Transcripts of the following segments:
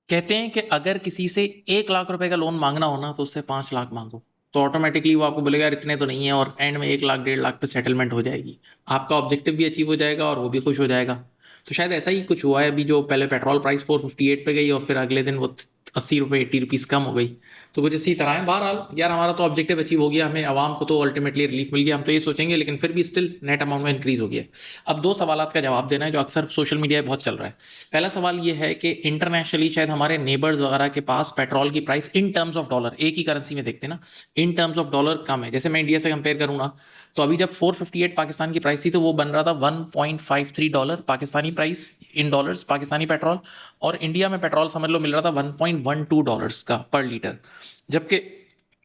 कहते हैं कि अगर किसी से 1 लाख रुपए का लोन मांगना हो ना तो उससे 5 लाख मांगो, तो ऑटोमेटिकली वो आपको बोलेगा यार इतने तो नहीं है, और एंड में 1 लाख 1.5 लाख पे सेटलमेंट हो जाएगी। आपका ऑब्जेक्टिव भी अचीव हो जाएगा और वो भी खुश हो जाएगा। तो शायद ऐसा ही कुछ हुआ है अभी, जो पहले पेट्रोल प्राइस 458 पे गई और फिर अगले दिन वो 80 रुपये 80 रुपीज़ कम हो गई। तो कुछ इसी तरह है। बहरहाल यार हमारा तो ऑब्जेक्टिव अचीव हो गया, हमें आवाम को तो अल्टीमेटली रिलीफ मिल गया, हम तो ये सोचेंगे, लेकिन फिर भी स्टिल नेट अमाउंट में इंक्रीज हो गया। अब दो सवालात का जवाब देना है जो अक्सर सोशल मीडिया पे बहुत चल रहा है। पहला सवाल ये है कि इंटरनेशनली शायद हमारे नेबर्स वगैरह के पास पेट्रोल की price in terms of dollar, एक ही करेंसी में देखते हैं ना, इन टर्म्स ऑफ डॉलर कम है। जैसे मैं इंडिया से कंपेयर करूँ ना, तो अभी जब 458 पाकिस्तान की प्राइस थी तो वो बन रहा था $1.53 Pakistani price in dollars, Pakistani petrol. और इंडिया में पेट्रोल समझ लो मिल रहा था $1.12 का पर लीटर। जबकि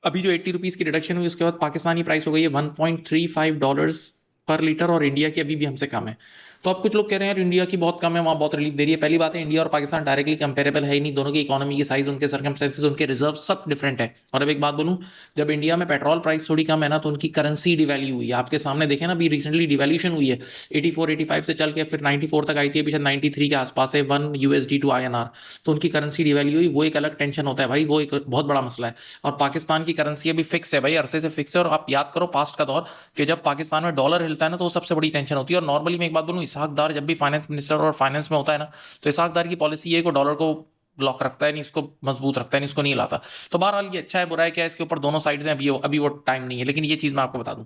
अभी जो 80 रुपीज़ की रिडक्शन हुई उसके बाद पाकिस्तानी प्राइस हो गई है $1.35 पर लीटर, और इंडिया की अभी भी हमसे कम है। तो अब कुछ लोग कह रहे हैं यार इंडिया की बहुत कम है, वहाँ बहुत रिलीफ दे रही है। पहली बात है, इंडिया और पाकिस्तान डायरेक्टली कंपेरेबल है ही नहीं, दोनों की इकोनॉमी की साइज, उनके सर्कमस्टेंसेस, उनके रिजर्व सब डिफरेंट है। और अब एक बात बोलूँ, जब इंडिया में पेट्रोल प्राइस थोड़ी कम है ना तो उनकी करेंसी डिवैल्यू हुई है। आपके सामने देखें ना, अभी रिसेंटली डिवैल्यूशन हुई है, 84 85 से चल के फिर 94 तक आई थी, अभी शायद 93 के आसपास है, $1 टू INR। तो उनकी करेंसी डिवैल्यू हुई, वो एक अलग टेंशन होता है भाई, वो एक बहुत बड़ा मसला है। और पाकिस्तान की करेंसी अभी फिक्स है भाई, अरसे से फिक्स है। और आप याद करो पास्ट का दौर, कि जब पाकिस्तान में डॉलर हिलता है ना तो वो सबसे बड़ी टेंशन होती है। और नॉर्मली मैं एक बात बोलूँ, इसहाक दार जब भी फाइनेंस मिनिस्टर और फाइनेंस में होता है ना, तो इसहाक दार की पॉलिसी ये है कि डॉलर को ब्लॉक रखता है, नहीं उसको मजबूत रखता है, नहीं उसको नहीं लाता। तो बहरहाल ये अच्छा है बुरा है क्या, इसके ऊपर दोनों साइड हैं, अभी वो टाइम नहीं है, लेकिन ये चीज़ मैं आपको बता दूं।